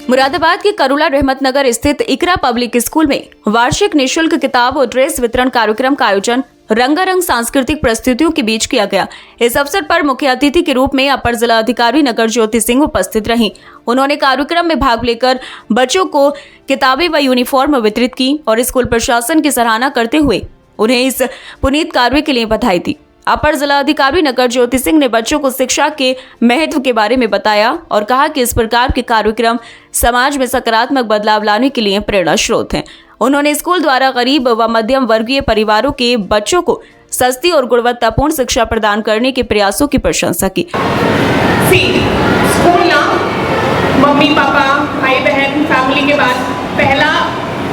मुरादाबाद के करुला रहमतनगर स्थित इकरा public school में वार्षिक निःशुल्क किताब और ड्रेस वितरण कार्यक्रम का आयोजन रंगारंग सांस्कृतिक प्रस्तुतियों के बीच किया गया। इस अवसर पर मुख्य अतिथि के रूप में अपर जिला अधिकारी नगर ज्योति सिंह उपस्थित रहीं। उन्होंने कार्यक्रम में भाग लेकर बच्चों को किताबें व यूनिफॉर्म वितरित की और स्कूल प्रशासन की सराहना करते हुए उन्हें इस पुनीत कार्य के लिए बधाई दी। अपर जिला अधिकारी नगर ज्योति सिंह ने बच्चों को शिक्षा के महत्व के बारे में बताया और कहा कि इस प्रकार के कार्यक्रम समाज में सकारात्मक बदलाव लाने के लिए प्रेरणा स्रोत हैं। उन्होंने स्कूल द्वारा गरीब व मध्यम वर्गीय परिवारों के बच्चों को सस्ती और गुणवत्तापूर्ण शिक्षा प्रदान करने के प्रयासों की प्रशंसा की। स्कूल ना मम्मी पापा भाई बहन फैमिली के बाद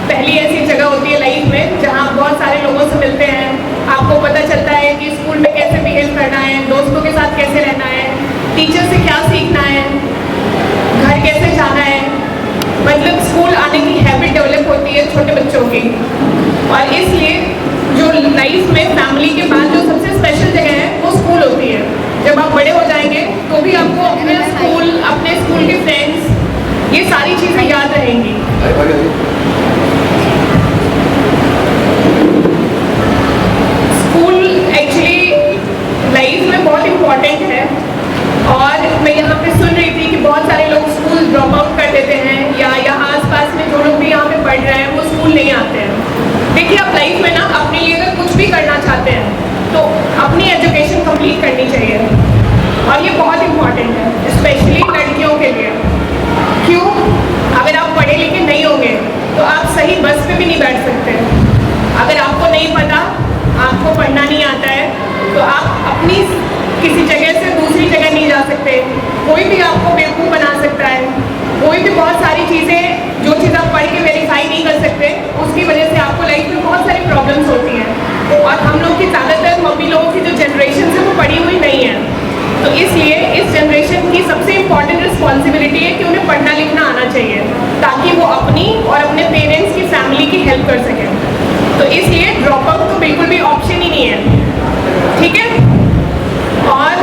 पहली ऐसी जगह होती है लाइफ में जहाँ बहुत सारे लोगों से मिलते हैं। आपको पता चलता है कि स्कूल में कैसे बिहेव करना है, दोस्तों के साथ कैसे रहना है, टीचर से क्या सीखना है, घर कैसे जाना है। मतलब स्कूल आने की हैबिट डेवलप होती है छोटे बच्चों की। और इसलिए जो लाइफ में फैमिली के बाद जो सबसे स्पेशल जगह है वो स्कूल होती है। जब आप बड़े हो जाएंगे तो भी आपको अपने स्कूल के फ्रेंड्स ये सारी चीज़ें याद रहेंगी। स्कूल एक्चुअली लाइफ में बहुत इम्पोर्टेंट है। और मैं यहाँ पे सुन रही थी कि बहुत सारे लोग स्कूल ड्रॉप आउट कर देते हैं या यहाँ आसपास में जो लोग भी यहाँ पे पढ़ रहे हैं वो स्कूल नहीं आते हैं। देखिए, आप लाइफ में ना अपने लिए अगर कुछ भी करना चाहते हैं तो अपनी एजुकेशन कंप्लीट करनी चाहिए और ये बहुत इम्पोर्टेंट है, स्पेशली लड़कियों के लिए। क्यों? अगर आप पढ़े लिखे नहीं होंगे तो आप सही बस पे भी नहीं बैठ सकते। अगर आपको नहीं पता, आपको पढ़ना नहीं आता है तो आप अपनी किसी जगह से दूसरी जगह नहीं जा सकते। कोई भी आपको बेवकूफ़ बना सकता है। कोई भी बहुत सारी चीज़ें जो चीज़ आप पढ़ के वेरीफाई नहीं कर सकते उसकी वजह से आपको लाइफ में बहुत सारी प्रॉब्लम्स होती हैं। और हम लोग की ज़्यादातर मम्मी लोगों की जो जनरेशन है वो पढ़ी हुई नहीं है। तो इसलिए इस जनरेशन की सबसे इम्पॉर्टेंट रिस्पॉन्सिबिलिटी है कि उन्हें पढ़ना लिखना आना चाहिए ताकि वो अपनी और अपने पेरेंट्स की फैमिली की हेल्प कर सकें। तो इसलिए ड्रॉप आउट तो बिल्कुल भी ऑप्शन ही नहीं है, ठीक है। और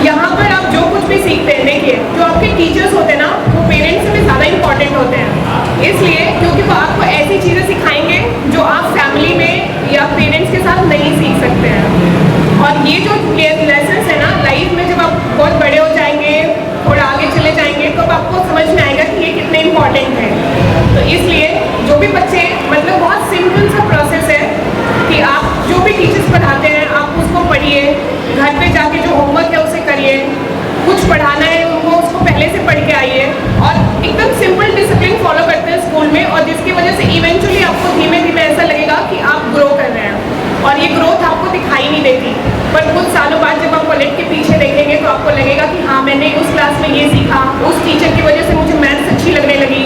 यहाँ पर आप जो कुछ भी सीखते हैं, देखिए जो आपके टीचर्स होते हैं ना वो पेरेंट्स से भी ज़्यादा इम्पॉर्टेंट होते हैं। इसलिए क्योंकि वो आपको ऐसी चीज़ें सिखाएंगे जो आप फैमिली में या पेरेंट्स के साथ नहीं सीख सकते हैं। और ये जो लेसन्स है ना लाइफ में, जब आप बहुत बड़े हो जाएंगे, थोड़ा आगे चले जाएंगे, तो आपको समझ में आएगा कि ये कितने इम्पॉर्टेंट है। तो इसलिए जो भी बच्चे, मतलब बहुत सिंपल सा प्रोसेस है कि आप जो भी टीचर्स पढ़ाते हैं आप उसको पढ़िए, घर पे जाके जो होमवर्क है उसे करिए, कुछ पढ़ाना है उनको उसको पहले से पढ़ के आइए और एकदम सिंपल डिसिप्लिन फॉलो करते हैं स्कूल में। और जिसकी वजह से इवेंचुअली आपको धीमे धीमे ऐसा लगेगा कि आप ग्रो कर रहे हैं और ये ग्रोथ आपको दिखाई नहीं देती, पर कुछ सालों बाद जब आप पलट के पीछे देखेंगे तो आपको लगेगा कि हाँ, मैंने उस क्लास में ये सीखा, उस टीचर की वजह से मुझे मैथ्स अच्छी लगने लगी,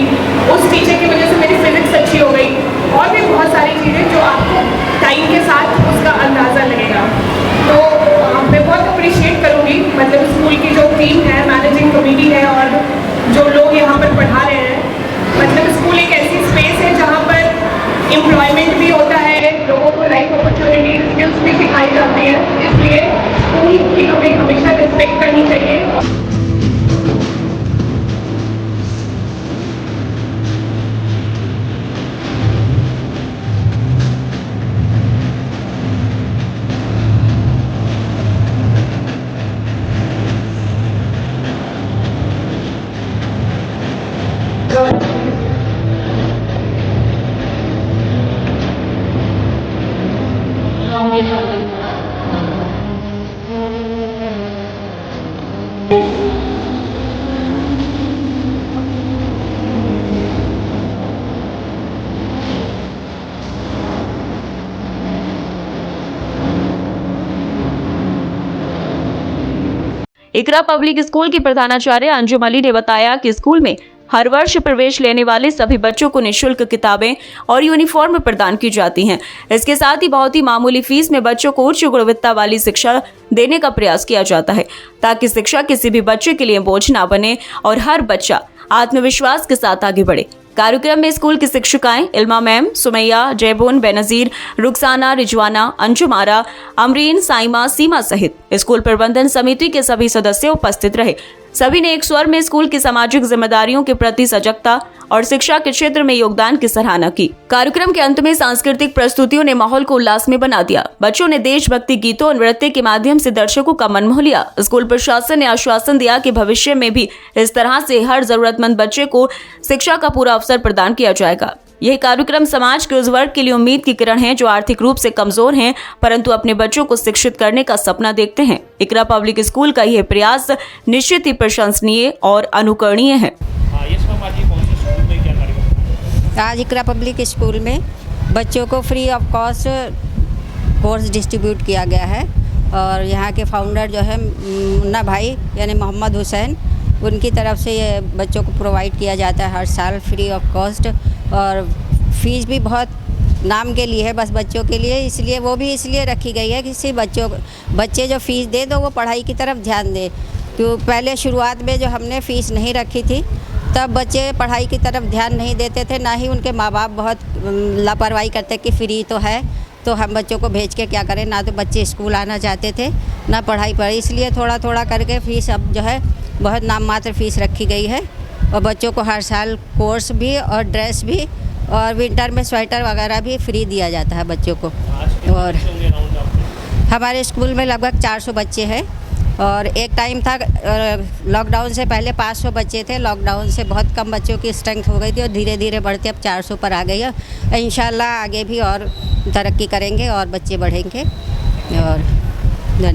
उस टीचर की वजह से मेरी फिजिक्स अच्छी हो गई, और भी बहुत सारी चीज़ें जो आपको टाइम के साथ उसका अंदाज़ा लगेगा। तो मैं बहुत अप्रिशिएट करूँगी, मतलब स्कूल की जो टीम है, मैनेजिंग कमेटी है और जो लोग यहाँ पर पढ़ा रहे हैं। मतलब स्कूल एक ऐसी स्पेस है जहाँ पर एम्प्लॉयमेंट भी होता है, लोगों को लाइफ अपॉर्चुनिटी स्किल्स भी सिखाई जाती है। इसलिए स्कूल की हमें हमेशा रिस्पेक्ट करनी चाहिए। इकरा पब्लिक स्कूल की प्रधानाचार्य अंजुम अली ने बताया कि स्कूल में हर वर्ष प्रवेश लेने वाले सभी बच्चों को निःशुल्क किताबें और यूनिफॉर्म प्रदान की जाती हैं। इसके साथ ही बहुत ही मामूली फीस में बच्चों को उच्च गुणवत्ता वाली शिक्षा देने का प्रयास किया जाता है ताकि शिक्षा किसी भी बच्चे के लिए बोझ ना बने और हर बच्चा आत्मविश्वास के साथ आगे बढ़े। कार्यक्रम में स्कूल की शिक्षिकाएं इल्मा मैम, सुमैया, जयबोन, बेनजीर, रुखसाना, रिजवाना, अंजुम आरा, अमरीन, साइमा, सीमा सहित स्कूल प्रबंधन समिति के सभी सदस्य उपस्थित रहे। सभी ने एक स्वर में स्कूल की सामाजिक जिम्मेदारियों के प्रति सजगता और शिक्षा के क्षेत्र में योगदान की सराहना की। कार्यक्रम के अंत में सांस्कृतिक प्रस्तुतियों ने माहौल को उल्लासमय बना दिया। बच्चों ने देशभक्ति गीतों और नृत्य के माध्यम से दर्शकों का मन मोह लिया। स्कूल प्रशासन ने आश्वासन दिया कि भविष्य में भी इस तरह से हर जरूरतमंद बच्चे को शिक्षा का पूरा अवसर प्रदान किया जाएगा। यह कार्यक्रम समाज के उस वर्ग के लिए उम्मीद की किरण है जो आर्थिक रूप से कमजोर हैं, परंतु अपने बच्चों को शिक्षित करने का सपना देखते हैं। इकरा पब्लिक स्कूल का यह प्रयास निश्चित ही प्रशंसनीय और अनुकरणीय है। आज इकरा पब्लिक स्कूल में बच्चों को free of cost course distribute किया गया है और यहाँ के फाउंडर जो है मुन्ना भाई यानी मोहम्मद हुसैन, उनकी तरफ से ये बच्चों को प्रोवाइड किया जाता है हर साल फ्री ऑफ कॉस्ट। और फीस भी बहुत नाम के लिए है, बस बच्चों के लिए, इसलिए वो भी इसलिए रखी गई है कि सिर्फ बच्चे जो फ़ीस दे तो वो पढ़ाई की तरफ ध्यान दे। क्यों पहले शुरुआत में जो हमने फ़ीस नहीं रखी थी तब बच्चे पढ़ाई की तरफ ध्यान नहीं देते थे, ना ही उनके माँ बाप बहुत लापरवाही करते कि फ्री तो है तो हम बच्चों को भेज के क्या करें, ना तो बच्चे स्कूल आना चाहते थे ना पढ़ाई पढ़ी। इसलिए थोड़ा थोड़ा करके फ़ीस अब जो है बहुत नाम मात्र फ़ीस रखी गई है और बच्चों को हर साल कोर्स भी और ड्रेस भी और विंटर में स्वेटर वगैरह भी फ्री दिया जाता है बच्चों को। और हमारे स्कूल में लगभग 400 बच्चे हैं और एक टाइम था लॉकडाउन से पहले 500 बच्चे थे। लॉकडाउन से बहुत कम बच्चों की स्ट्रेंथ हो गई थी और धीरे धीरे बढ़ते अब 400 पर आ गई है। इंशाल्लाह आगे भी और तरक्की करेंगे और बच्चे बढ़ेंगे। और धन्यवाद।